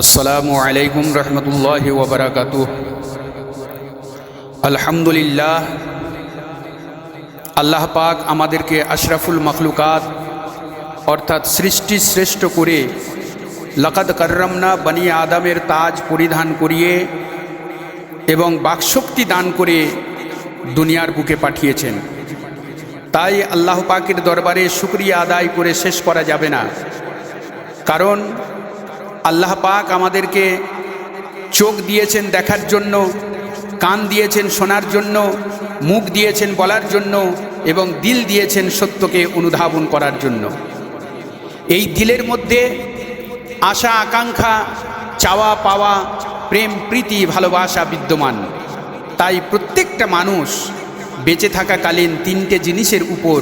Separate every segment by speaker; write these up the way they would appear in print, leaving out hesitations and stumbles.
Speaker 1: আসসালামু আলাইকুম রহমতুল্লাহি ওয়া বারাকাতুহু। আলহামদুলিল্লাহ, আল্লাহ পাক আমাদেরকে আশরাফুল মখলুকাত অর্থাৎ সৃষ্টি শ্রেষ্ঠ করে লাকাদ কাররামনা বনি আদমের তাজ পরিধান করিয়ে এবং বাকশক্তি দান করে দুনিয়ার বুকে পাঠিয়েছেন। তাই আল্লাহ পাকের দরবারে শুকরিয়া আদায় করে শেষ করা যাবে না। কারণ আল্লাহ পাক আমাদেরকে চোখ দিয়েছেন দেখার জন্য, কান দিয়েছেন শোনার জন্য, মুখ দিয়েছেন বলার জন্য এবং দিল দিয়েছেন সত্যকে অনুধাবন করার জন্য। এই দিলের মধ্যে আশা আকাঙ্ক্ষা, চাওয়া পাওয়া, প্রেম প্রীতি ভালোবাসা বিদ্যমান। তাই প্রত্যেকটা মানুষ বেঁচে থাকাকালীন তিনটে জিনিসের উপর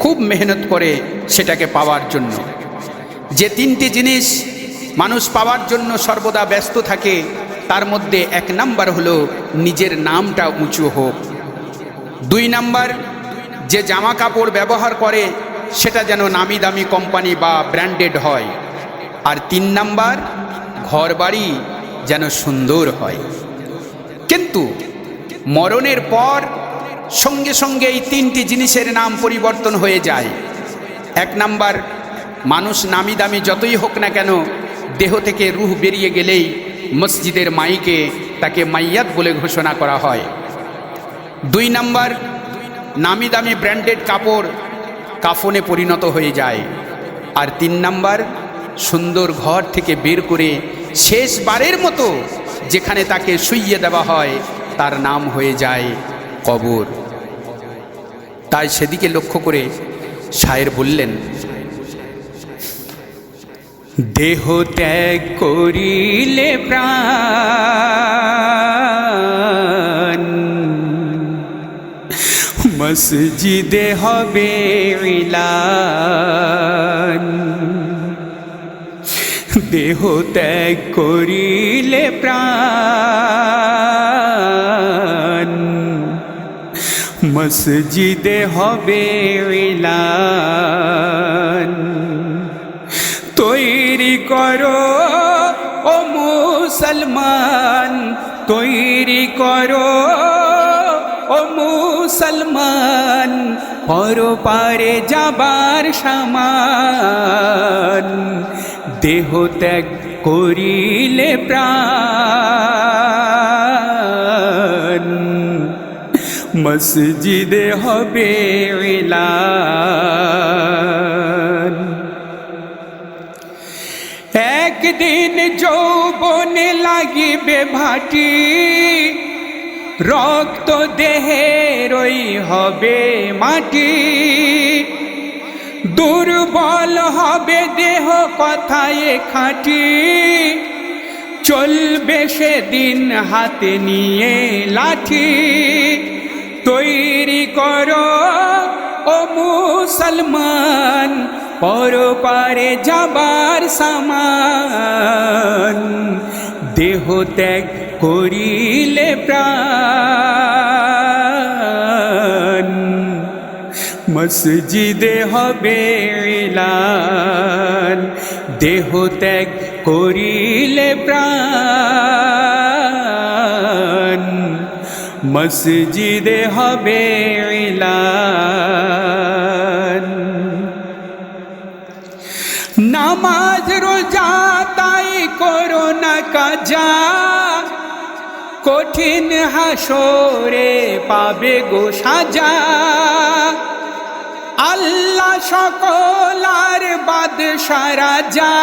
Speaker 1: খুব মেহনত করে সেটাকে পাওয়ার জন্য। যে তিনটি জিনিস মানুষ পাওয়ার জন্য সর্বদা ব্যস্ত থাকে তার মধ্যে এক নাম্বার হলো নিজের নামটা উঁচু হোক। 2 নাম্বার, যে জামা কাপড় ব্যবহার করে সেটা যেন নামি দামি কোম্পানি বা ব্র্যান্ডেড হয়। আর 3 নাম্বার, ঘর বাড়ি যেন সুন্দর হয়। কিন্তু মরণের পর সঙ্গে সঙ্গে এই 3টি জিনিসের নাম পরিবর্তন হয়ে যায়। 1 নাম্বার, মানুষ নামি দামি যতই হোক না কেন দেহ থেকে রূহ বেরিয়ে গেলেই মসজিদের মাইকে তাকে মাইয়াত বলে ঘোষণা করা হয়। 2 নাম্বার, নামি দামি ব্র্যান্ডেড কাপড় কাফনে পরিণত হয়ে যায়। আর 3 নাম্বার, সুন্দর ঘর থেকে বের করে শেষবারের মতো যেখানে তাকে শুইয়ে দেওয়া হয় তার নাম হয়ে যায় কবর। তাই সেদিকে লক্ষ্য করে শায়ের বললেন, দেহ ত্যাগ করিলে প্রাণ মসজিদে হবে ইলান। দেহ ত্যাগ করিলে প্রাণ মসজিদে হবে ইলান। তৈরি করো ও মুসলমান, তৈরি করো ও মুসলমান, পরপারে যাবার সামান। দেহ ত্যাগ করিলে প্রাণ মসজিদে হবে ইলান। একদিন যৌবনে লাগিবে ভাটি, রক্ত দেহেরই হবে মাটি। দুর্বল হবে দেহ কথায় খাঁটি, চলবে সেদিন হাতে নিয়ে লাঠি। তৈরি করো ও মুসলমান, পরপারে যাবার সামান। দেহ ত্যাগ করিলে প্রাণ মসজিদে হবে ইলান। দেহ ত্যাগ করিলে প্রাণ মসজিদে হবে ইলান। নামাজ রোজা তাই করো না কাজা, কঠিন হাসরে পাবে গো সাজা। আল্লাহ সকলার বাদশা রাজা,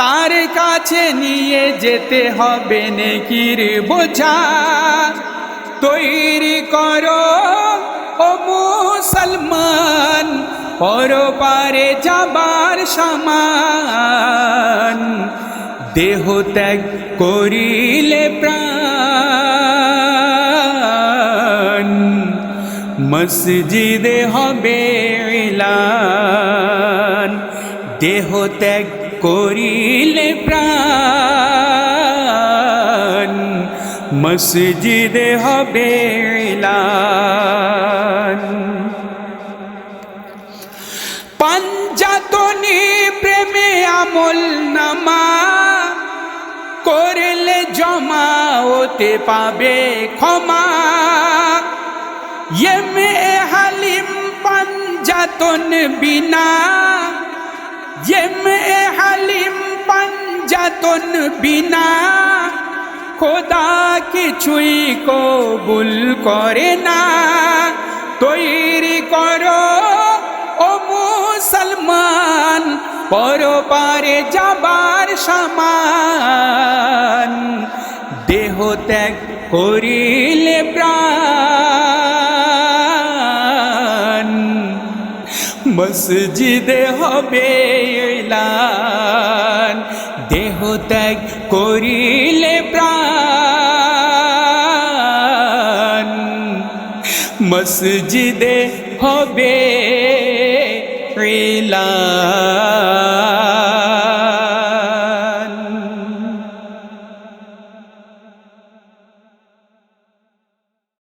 Speaker 1: তার কাছে নিয়ে যেতে হবে নেকির বোঝা। তৈরি করো ও মুসলমান, পরপারে যাবার সামান। দেহ ত্যাগ করিলে প্রাণ মসজিদে হবে ইলান। দেহ ত্যাগ করিলে প্রাণ মসজিদে হবে ইলান। পাঞ্জাতনি প্রেমে আমল নামা করলে জমা হতে পাবে ক্ষমা। মে হালিম পাঞ্জাতন বিনা, মে হালিম পাঞ্জাতন বিনা খোদা কিছুই কবুল করে না। তৈরি করো ও মুসলমান পরপারে যাবার সমান, দেহ ত্যাগ করিলে প্রাণ, মসজিদে হবে এলান। দেহ ত্যাগ করিলে প্রাণ, মসজিদে হবে এলান।